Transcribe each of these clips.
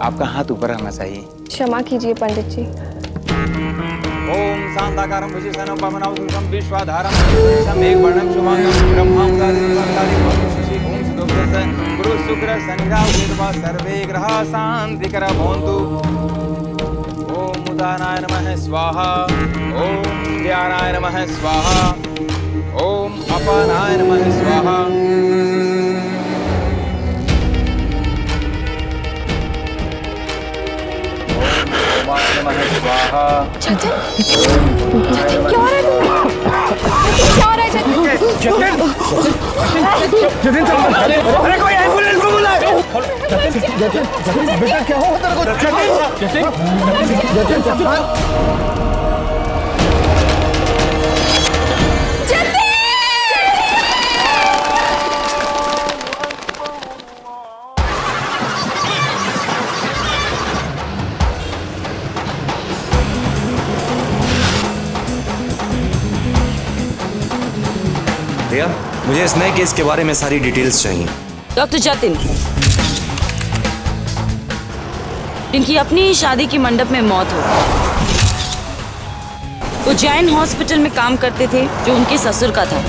आपका हाथ ऊपर रहना चाहिए। क्षमा कीजिए पंडित जी। ओम शांताकारं भुजगशयनं पवनौघं विश्वाधारं शम एक वर्णं शुभांगं ब्रह्मांगादिवंतादि भविष्यसि ओम सुदोषस्य गुरु शुक्र शनिराव केतवः सर्वे ग्रहाः शान्तिकरः भवन्तु। ओम उदानाय नमः स्वाहा, ओम ध्यानाय नमः स्वाहा, ओम अपानाय नमः स्वाहा। जतिन, जतिन क्या हो रहा है? क्या हो रहा है जतिन? जतिन अरे कोई एम्बुलेंस को बुलाओ। जतिन बेटा क्या हुआ तेरे को? जतिन भैया, मुझे इस नए केस के बारे में सारी डिटेल्स चाहिए। डॉक्टर जतिन, जिनकी अपनी ही शादी की मंडप में मौत हो, वो जैन हॉस्पिटल में काम करते थे जो उनके ससुर का था।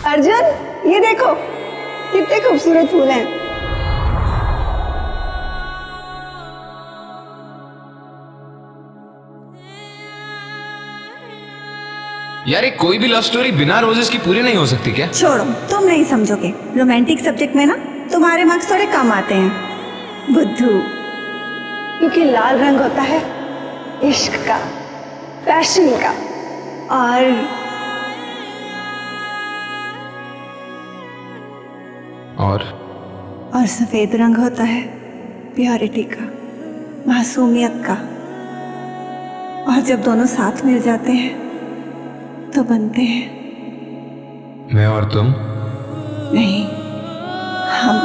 अर्जुन, ये देखो कितने खूबसूरत फूल हैं। यार कोई भी लव स्टोरी बिना रोजेस की पूरी नहीं हो सकती क्या? छोड़ो, तुम नहीं समझोगे। रोमांटिक सब्जेक्ट में ना तुम्हारे मार्क्स थोड़े कम आते हैं बुद्धू, क्योंकि लाल रंग होता है इश्क का, पैशन का, और सफेद रंग होता है प्योरिटी का, मासूमियत का। और जब दोनों साथ मिल जाते हैं तो बनते हैं मैं और तुम? नहीं, हम।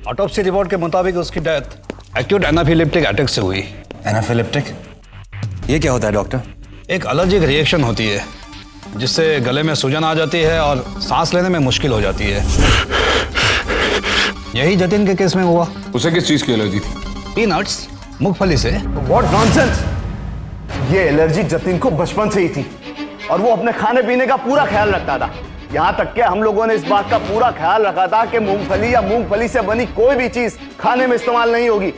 ऑटोप्सी रिपोर्ट के मुताबिक उसकी डेथ एक्यूट एनाफिलिप्टिक अटैक से हुई। एनाफिलिप्टिक? ये क्या होता है डॉक्टर? एक एलर्जिक रिएक्शन होती है जिससे गले में सूजन आ जाती है और सांस लेने में मुश्किल हो जाती है। यही जतिन के केस में हुआ। उसे किस चीज की एलर्जी थी? पीनट्स, मूंगफली से। What nonsense! ये एलर्जी जतिन को बचपन से ही थी और वो अपने खाने पीने का पूरा ख्याल रखता था। यहाँ तक कि हम लोगों ने इस बात का पूरा ख्याल रखा था कि मूंगफली या मूंगफली से बनी कोई भी चीज खाने में इस्तेमाल नहीं होगी।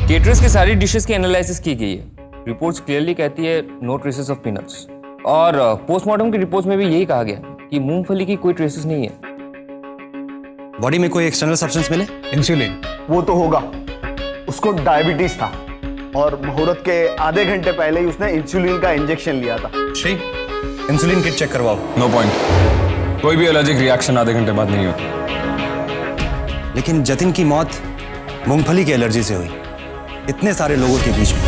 केटरर्स की सारी डिशेस की एनालिसिस की गई है। रिपोर्ट्स क्लियरली कहती है नो ट्रेसेस ऑफ पीनट्स, और पोस्टमार्टम की रिपोर्ट्स में भी यही कहा गया कि मूंगफली की कोई ट्रेसेस नहीं है। बॉडी में कोई एक्सटर्नल सब्सटेंस मिले? इंसुलिन। वो तो होगा, उसको डायबिटीज था और मुहूर्त के आधे घंटे पहले ही उसने इंसुलिन का इंजेक्शन लिया था। श्री, इंसुलिन किट चेक करवाओ। नो पॉइंट, कोई भी एलर्जिक रिएक्शन आधे घंटे बाद नहीं होती। लेकिन जतिन की मौत मूंगफली की एलर्जी से हुई, इतने सारे लोगों के बीच में।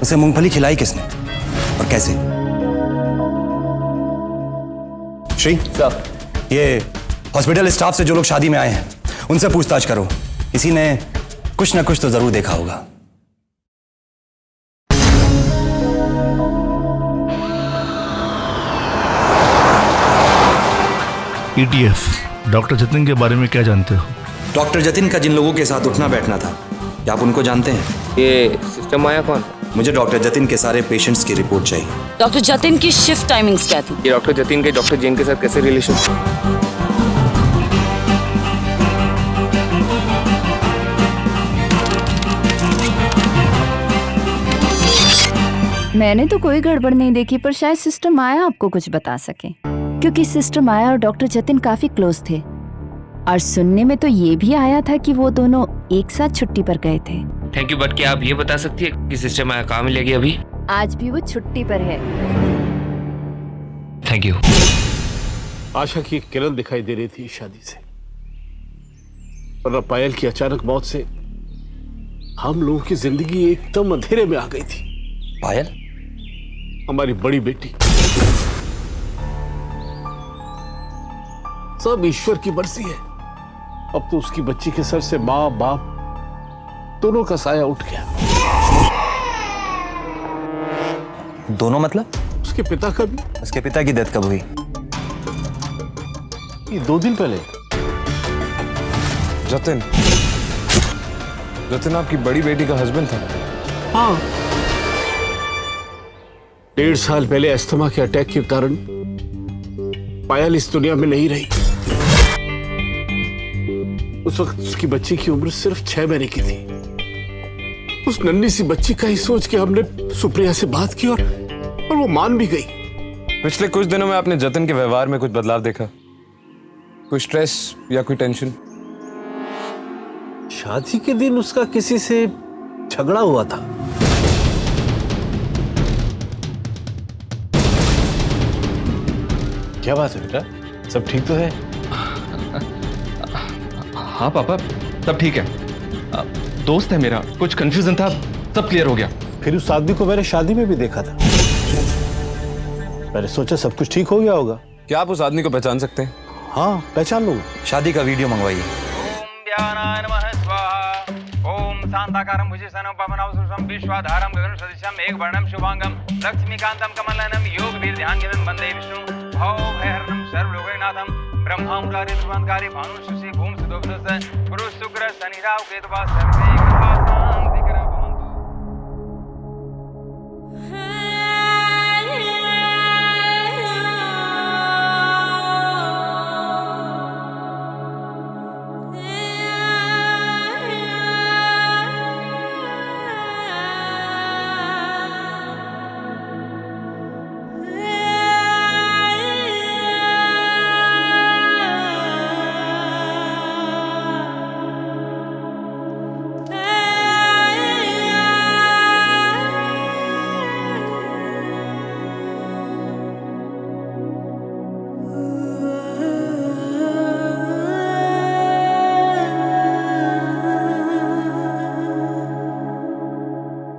उसे मूंगफली खिलाई किसने और कैसे? श्री सर, ये हॉस्पिटल स्टाफ से जो लोग शादी में आए हैं उनसे पूछताछ करो। किसी ने कुछ ना कुछ तो जरूर देखा होगा। ETF, डॉक्टर जतिन के बारे में क्या जानते हो? डॉक्टर जतिन का जिन लोगों के साथ उठना बैठना था, क्या आप उनको जानते हैं? ये सिस्टम आया कौन? मुझे डॉक्टर जतिन के सारे पेशेंट्स की रिपोर्ट चाहिए। डॉक्टर जतिन की शिफ्ट टाइमिंग्स क्या थी? ये डॉक्टर जतिन के डॉक्टर जैन के साथ कैसे रिलेशन? मैंने तो कोई गड़बड़ नहीं देखी, पर शायद सिस्टर माया आपको कुछ बता सके, क्योंकि सिस्टर माया और डॉक्टर जतिन काफी क्लोज थे और सुनने में तो ये भी आया था कि वो दोनों एक साथ छुट्टी पर गए थे। थैंक यू, बट क्या आप ये बता सकती है कि सिस्टर माया कहाँ मिलेगी अभी? आज भी वो छुट्टी पर है। Thank you. आशा की एक किरण दिखाई दे रही थी शादी से, और पायल की अचानक मौत से हम लोगों की जिंदगी एकदम अंधेरे में आ गई थी। पायल? हमारी बड़ी बेटी। सब ईश्वर की मर्जी है। अब तो उसकी बच्ची के सर से माँ बाप दोनों का साया उठ गया। दोनों मतलब? उसके पिता का भी। उसके पिता की डेथ कब हुई? ये 2 दिन पहले। जतिन, जतिन आपकी बड़ी बेटी का हस्बैंड था? हाँ, 1.5 साल पहले अस्थमा के अटैक के कारण पायल इस दुनिया में नहीं रही। उस वक्त उसकी बच्ची की उम्र सिर्फ 6 महीने की थी। उस नन्ही सी बच्ची का ही सोच के हमने सुप्रिया से बात की और वो मान भी गई। पिछले कुछ दिनों में आपने जतिन के व्यवहार में कुछ बदलाव देखा? कोई स्ट्रेस या कोई टेंशन? शादी के दिन उसका किसी से झगड़ा हुआ था। क्या बात है बेटा, सब ठीक तो है? हाँ पापा, सब ठीक है। दोस्त है मेरा, कुछ कंफ्यूजन था, सब क्लियर हो गया। फिर उस आदमी को मैंने शादी में भी देखा था। मैंने सोचा सब कुछ ठीक हो गया होगा। क्या आप उस आदमी को पहचान सकते हैं? हाँ, पहचान लूंगा। शादी का वीडियो मंगवाइए। व्यानाय नमः स्वाहा। ओम शांताकारं भुजगशयनं पवनसुतं विश्वाधारं गगनसदृशं मेघवर्णं शुभांगं लक्ष्मीकान्तं कमलनयनं योगवीर्ध्यानगतं वन्दे विष्णु भवभयहरणं सर्वलोकैकनाथं ब्रह्माण्डकारी ध्रुवंतकारी भानुषि भूमसुतोऽभिनस्य गुरु शुक्र शनि राहु केतुः सर्वे ग्रहाः शान्तिकराः भवन्तु।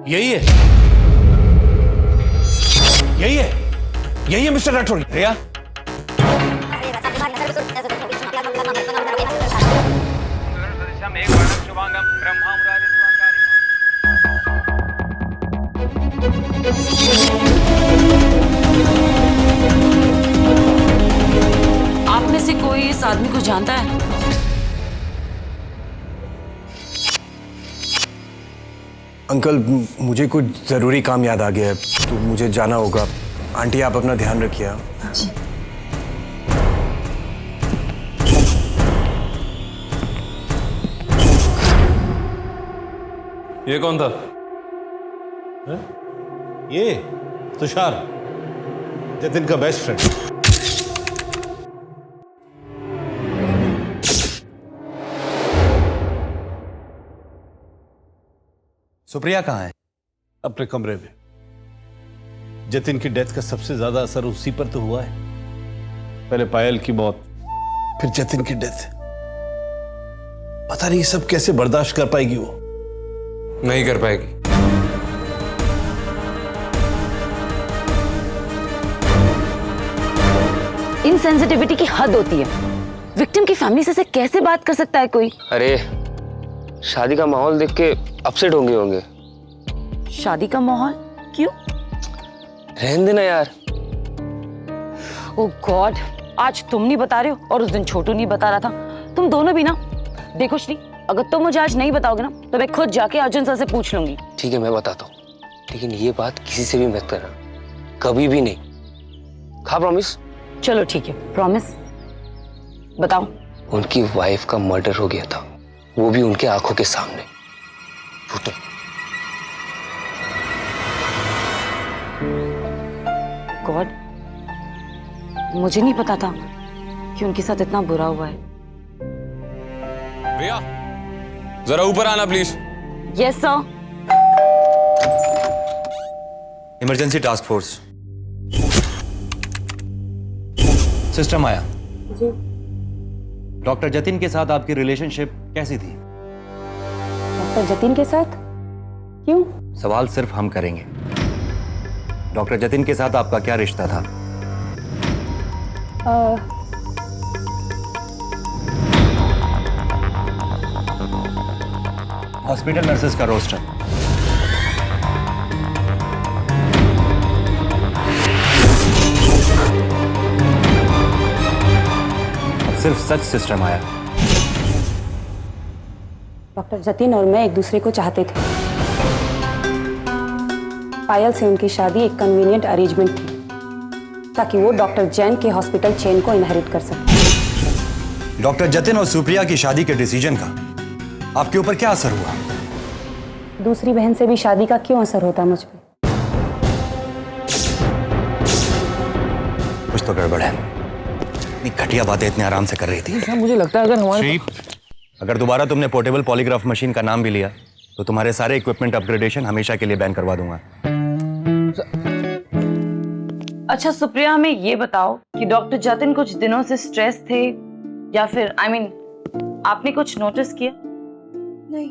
यही है, यही है, यही है मिस्टर राठौर। रिया, आप में से कोई इस आदमी को जानता है? अंकल, मुझे कुछ जरूरी काम याद आ गया है, तो मुझे जाना होगा। आंटी, आप अपना ध्यान रखिए। ये कौन था? ये तुषार, जतिन का बेस्ट फ्रेंड। सुप्रिया कहाँ है? अपने कमरे में। जतिन की डेथ का सबसे ज्यादा असर उसी पर तो हुआ है। पहले पायल की मौत, फिर जतिन की डेथ। पता नहीं सब कैसे बर्दाश्त कर पाएगी वो। नहीं कर पाएगी। इनसेंसिटिविटी की हद होती है। विक्टिम की फैमिली से कैसे बात कर सकता है कोई? अरे शादी का माहौल देख के अपसेट होंगे। शादी का माहौल क्यों? रहने देना यार। ओह गॉड, आज तुम नहीं बता रहे हो और उस दिन छोटू नहीं बता रहा था। तुम दोनों भी ना। देखो श्री, अगर तुम मुझे आज नहीं बताओगे ना तो मैं खुद जाके अर्जुन सर से पूछ लूंगी। ठीक है, मैं बताता हूँ, लेकिन ये बात किसी से भी मत करना, कभी भी नहीं। खा प्रॉमिस? चलो ठीक है, प्रॉमिस। बताओ। उनकी वाइफ का मर्डर हो गया था, वो भी उनके आंखों के सामने। गॉड, मुझे नहीं पता था कि उनके साथ इतना बुरा हुआ है। भैया जरा ऊपर आना please. Yes sir. Emergency task force. Sister Maya ji. Doctor Jatin के साथ आपकी रिलेशनशिप कैसी थी? डॉक्टर जतिन के साथ? क्यों? सवाल सिर्फ हम करेंगे। डॉक्टर जतिन के साथ आपका क्या रिश्ता था? हॉस्पिटल नर्सेस का रोस्टर। अब सिर्फ सच सिस्टर माया। डॉक्टर जतिन और मैं एक दूसरे को चाहते थे। पायल से उनकी शादी एक कन्वीनियंट अरेंजमेंट थी ताकि वो डॉक्टर जैन के हॉस्पिटल चेन को इनहेरिट कर सके। डॉक्टर जतिन और सुप्रिया की शादी के डिसीजन का आपके ऊपर क्या असर हुआ? दूसरी बहन से भी शादी का क्यों असर होता मुझ पे? कुछ तो गड़बड़ है। इतनी घटिया बातें इतने आराम से कर रही थी। मुझे लगता है अगर हमारे अगर दोबारा तुमने पोर्टेबल पॉलीग्राफ मशीन का नाम भी लिया तो तुम्हारे सारे इक्विपमेंट अपग्रेडेशन हमेशा के लिए बैन करवा दूंगा। अच्छा सुप्रिया, हमें ये बताओ कि डॉक्टर जतिन कुछ दिनों से स्ट्रेस थे या फिर आपने कुछ नोटिस किया? नहीं,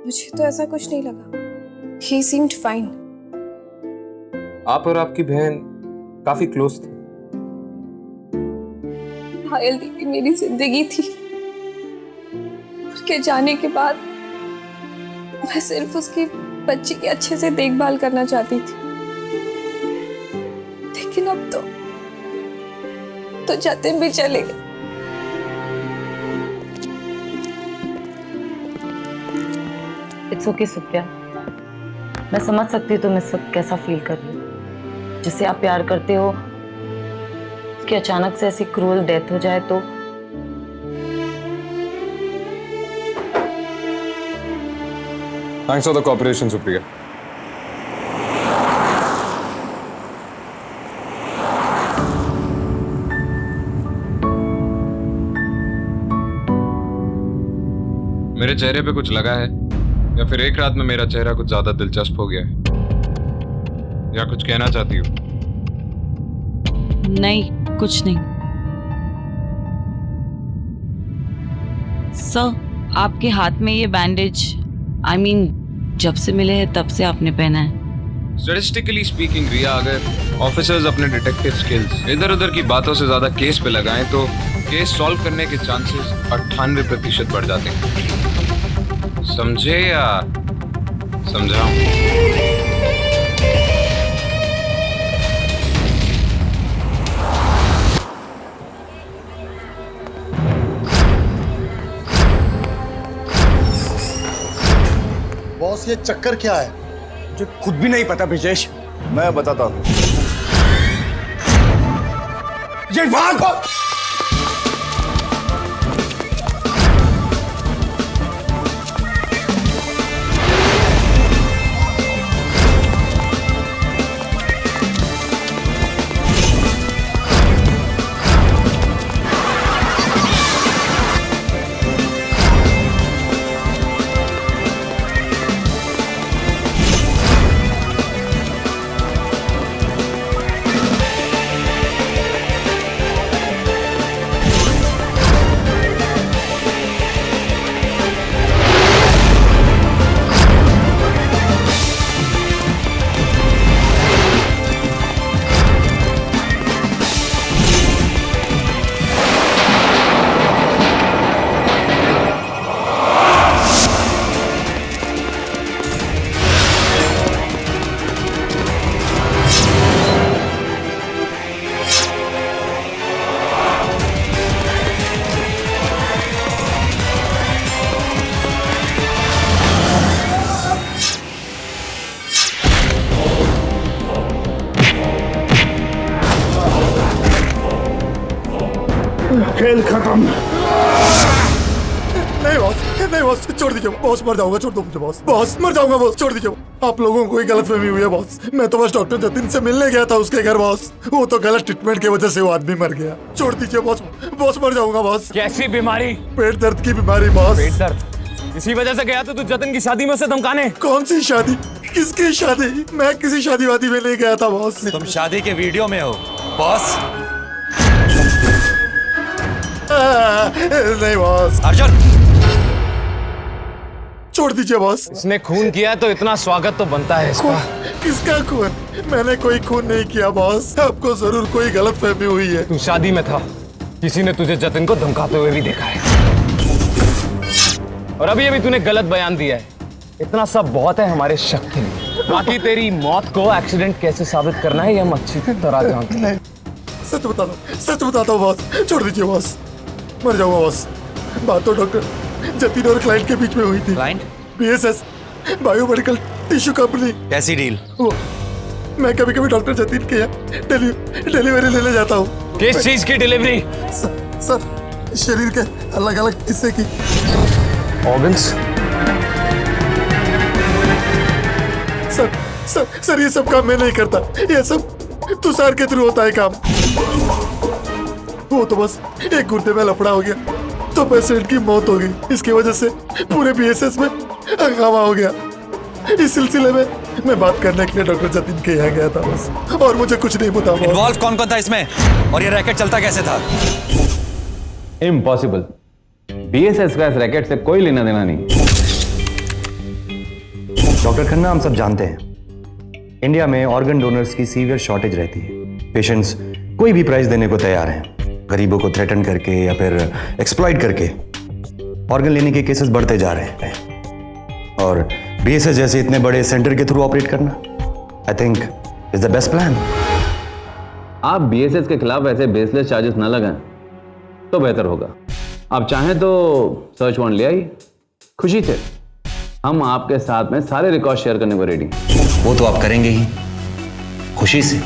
मुझे तो ऐसा कुछ नहीं लगा। He seemed fine. आप और आपकी बहन काफी क्लोज थी। पायल दीदी मेरी जिंदगी थी। उसके जाने के बाद मैं सिर्फ उसकी बच्ची की अच्छे से देखभाल करना चाहती थी, लेकिन अब तो जतिन भी चले गए। इट्स ओके सुप्रिया, मैं समझ सकती हूँ तुम इस वक्त कैसा फील कर रही हो। जिससे आप प्यार करते हो उसकी अचानक से ऐसी क्रूअल डेथ हो जाए तो thanks for the cooperation Supriya. मेरे चेहरे पे कुछ लगा है या फिर एक रात में मेरा चेहरा कुछ ज्यादा दिलचस्प हो गया है, या कुछ कहना चाहती हो? नहीं, कुछ नहीं। सर, आपके हाथ में ये बैंडेज जब से मिले हैं तब से आपने पहना है। स्टैटिस्टिकली स्पीकिंग रिया, अगर ऑफिसर्स अपने डिटेक्टिव स्किल्स इधर उधर की बातों से ज्यादा केस पे लगाएं तो केस सॉल्व करने के चांसेस 98% बढ़ जाते हैं। समझे या समझाऊं? बॉस, ये चक्कर क्या है? मुझे खुद भी नहीं पता ब्रिजेश। मैं बताता हूँ। ये भाग! खेल खत्म। नहीं बॉस, छोड़ दीजिए बॉस, मर जाऊंगा, छोड़ दो मुझे बॉस, मर जाऊंगा बॉस, छोड़ दीजिए। आप लोगों को कोई गलतफहमी हुई है बॉस। मैं तो बस डॉक्टर जतिन से मिलने गया था उसके घर बॉस। वो तो गलत ट्रीटमेंट की वजह से वो आदमी मर गया। छोड़ दीजिए बॉस, मर जाऊंगा बॉस। कैसी बीमारी? पेट दर्द की बीमारी बॉस। पेट दर्द? इसी वजह से गया तो तू जतिन की शादी में उसे धमकाने। कौन सी शादी? किसकी शादी? मैं किसी शादी वादी में नहीं गया था बॉस। तुम शादी के वीडियो में हो बॉस। नहीं बॉस। अर्जुन छोड़ दीजिए बॉस। इसने खून किया तो इतना स्वागत तो बनता है इसका। किसका खून? मैंने कोई खून नहीं किया बॉस। आपको जरूर कोई गलतफहमी हुई है। तू शादी में था, किसी ने तुझे जतिन को धमकाते हुए भी देखा है, और अभी अभी तूने गलत बयान दिया है। इतना सब बहुत है हमारे शक के लिए। बाकी तेरी मौत को एक्सीडेंट कैसे साबित करना है ये हम अच्छी तरह जानते हैं। सच बताता हूँ बॉस। छोड़ दीजिए बॉस। मर जाऊंगा बॉस। बात तो डॉक्टर जतिन और क्लाइंट के बीच में हुई थी। Client? BSS biomedical tissue company. कैसी डील? मैं कभी कभी डॉक्टर जतिन के यहाँ डिलीवरी लेने जाता हूँ। किस चीज की डिलीवरी? सर शरीर के अलग अलग हिस्से की। ऑर्गन्स? सर ये सब काम मैं नहीं करता। ये सब तुषार के थ्रू होता है काम। वो तो बस एक गुर्दे में लफड़ा हो गया तो पेशेंट की मौत हो गई। इसकी वजह से पूरे BSS में हंगामा हो गया। इस सिलसिले में मैं बात करने के लिए डॉक्टर जतिन के यहाँ गया था बस। और मुझे कुछ नहीं पता। इन्वॉल्व कौन कौन था इसमें, और ये रैकेट चलता कैसे था? इम्पॉसिबल। BSS का इस रैकेट से कोई लेना देना नहीं। डॉक्टर खन्ना, हम सब जानते हैं इंडिया में ऑर्गन डोनर्स की सीवियर शॉर्टेज रहती है। पेशेंट्स कोई भी प्राइस देने को तैयार हैं, गरीबों को थ्रेटन करके या फिर एक्सप्लॉइट करके ऑर्गन लेने के केसेस बढ़ते जा रहे हैं। और BSS जैसे इतने बड़े सेंटर के थ्रू ऑपरेट करना I think is the best plan. आप BSS के खिलाफ ऐसे बेसलेस चार्जेस न लगाएं तो बेहतर होगा। आप चाहें तो सर्च वारंट ले आइए। खुशी से हम आपके साथ में सारे रिकॉर्ड शेयर करने को रेडी। वो तो आप करेंगे ही, खुशी से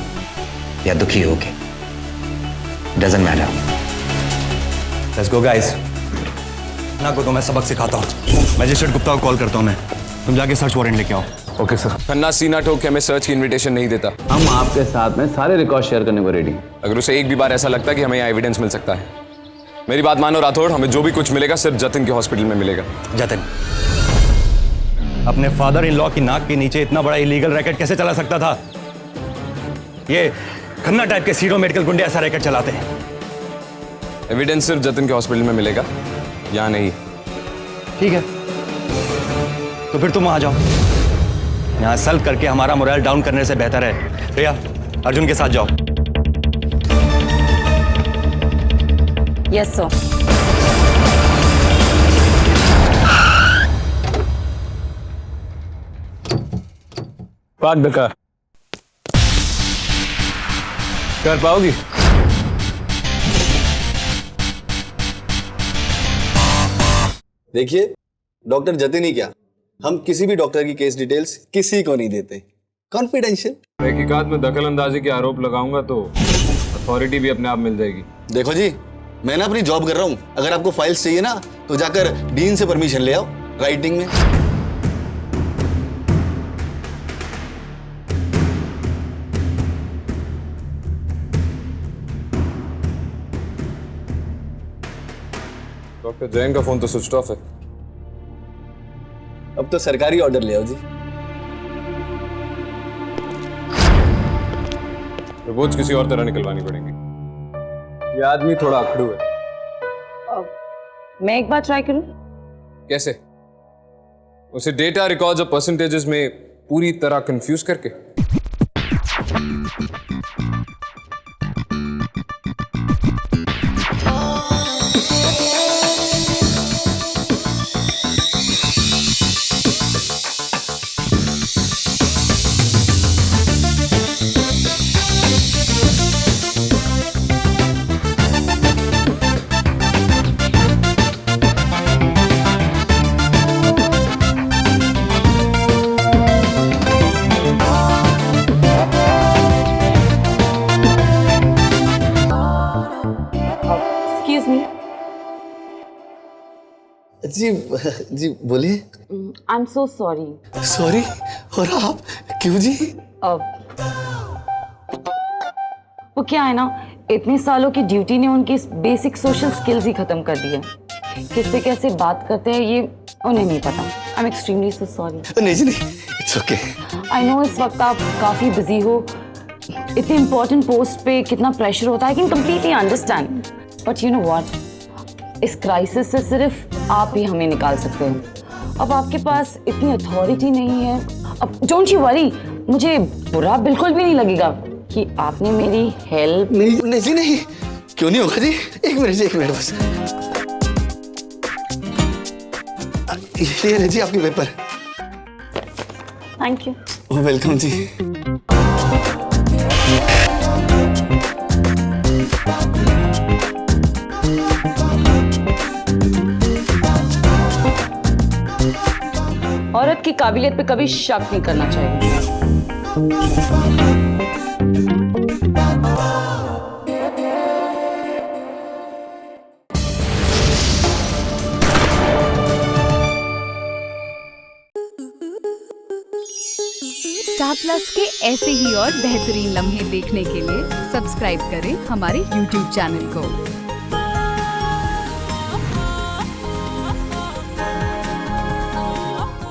या दुखी होके, doesn't matter. Let's go guys. ना को तो मैं सबक सिखाता हूँ। मैजिस्ट्रेट गुप्ता को कॉल करता हूँ मैं। तुम जाके सर्च वारंट लेके आओ। Okay sir. खन्ना सीना ठोक के हमें सर्च की इनविटेशन नहीं देता। हम आपके साथ में सारे रिकॉर्ड शेयर करने को रेडी। अगर उसे एक भी बार ऐसा लगता है कि हमें यहाँ एविडेंस मिल सकता है, मेरी बात मानो राठौड़, हमें जो भी कुछ मिलेगा सिर्फ जतिन के हॉस्पिटल में मिलेगा। जतिन अपने फादर इन लॉ की नाक के नीचे इतना बड़ा इलीगल रैकेट कैसे चला सकता था? ये खन्ना टाइप के सीरो मेडिकल गुंडे ऐसा रैकेट चलाते हैं। एविडेंस सिर्फ जतिन के हॉस्पिटल में मिलेगा, यहाँ नहीं। ठीक है, तो फिर तुम आ जाओ। यहाँ सल्व करके हमारा मोरल डाउन करने से बेहतर है प्रिया, अर्जुन के साथ जाओ। Yes sir. Park the car. कर पाओगी? देखिए डॉक्टर जतिन ही क्या, हम किसी भी डॉक्टर की केस डिटेल्स किसी को नहीं देते, कॉन्फिडेंशियल। तहकीकात में दखल अंदाजी के आरोप लगाऊंगा तो अथॉरिटी भी अपने आप मिल जाएगी। देखो जी, मैं ना अपनी जॉब कर रहा हूँ। अगर आपको फाइल्स चाहिए ना तो जाकर डीन से परमिशन ले आओ राइटिंग में। डॉक्टर जैन का फोन तो स्विच ऑफ है। अब तो सरकारी ऑर्डर ले आओ जी। रिपोर्ट्स किसी और तरह निकलवानी पड़ेंगी। ये आदमी थोड़ा अखड़ू है। मैं एक बार ट्राई करूं? कैसे? उसे डेटा रिकॉर्ड्स और परसेंटेजेस में पूरी तरह कंफ्यूज करके। जी बोलिए। I am so sorry. Sorry? और आप क्यों जी? वो क्या है ना, इतने सालों की ड्यूटी ने उनकी बेसिक सोशल स्किल्स ही खत्म कर दी है। किससे कैसे बात करते हैं ये उन्हें नहीं पता। I am extremely so sorry. नहीं जी नहीं, इट्स ओके। आई नो इस वक्त आप काफी बिजी हो, इतनी इंपॉर्टेंट पोस्ट पे कितना प्रेशर होता है, I can completely understand, but you know what, इस क्राइसिस से सिर्फ आप ही हमें निकाल सकते हो। अब आपके पास इतनी अथॉरिटी नहीं है। अब डोंट यू वरी, मुझे बुरा बिल्कुल भी नहीं लगेगा कि आपने मेरी हेल्प। नहीं जी नहीं, क्यों नहीं होगा जी, एक मिनट बस। ये जी आपके पेपर। Thank you. वेलकम जी। औरत की काबिलियत पे कभी शक नहीं करना चाहिए। स्टार प्लस के ऐसे ही और बेहतरीन लम्हे देखने के लिए सब्सक्राइब करें हमारे YouTube चैनल को।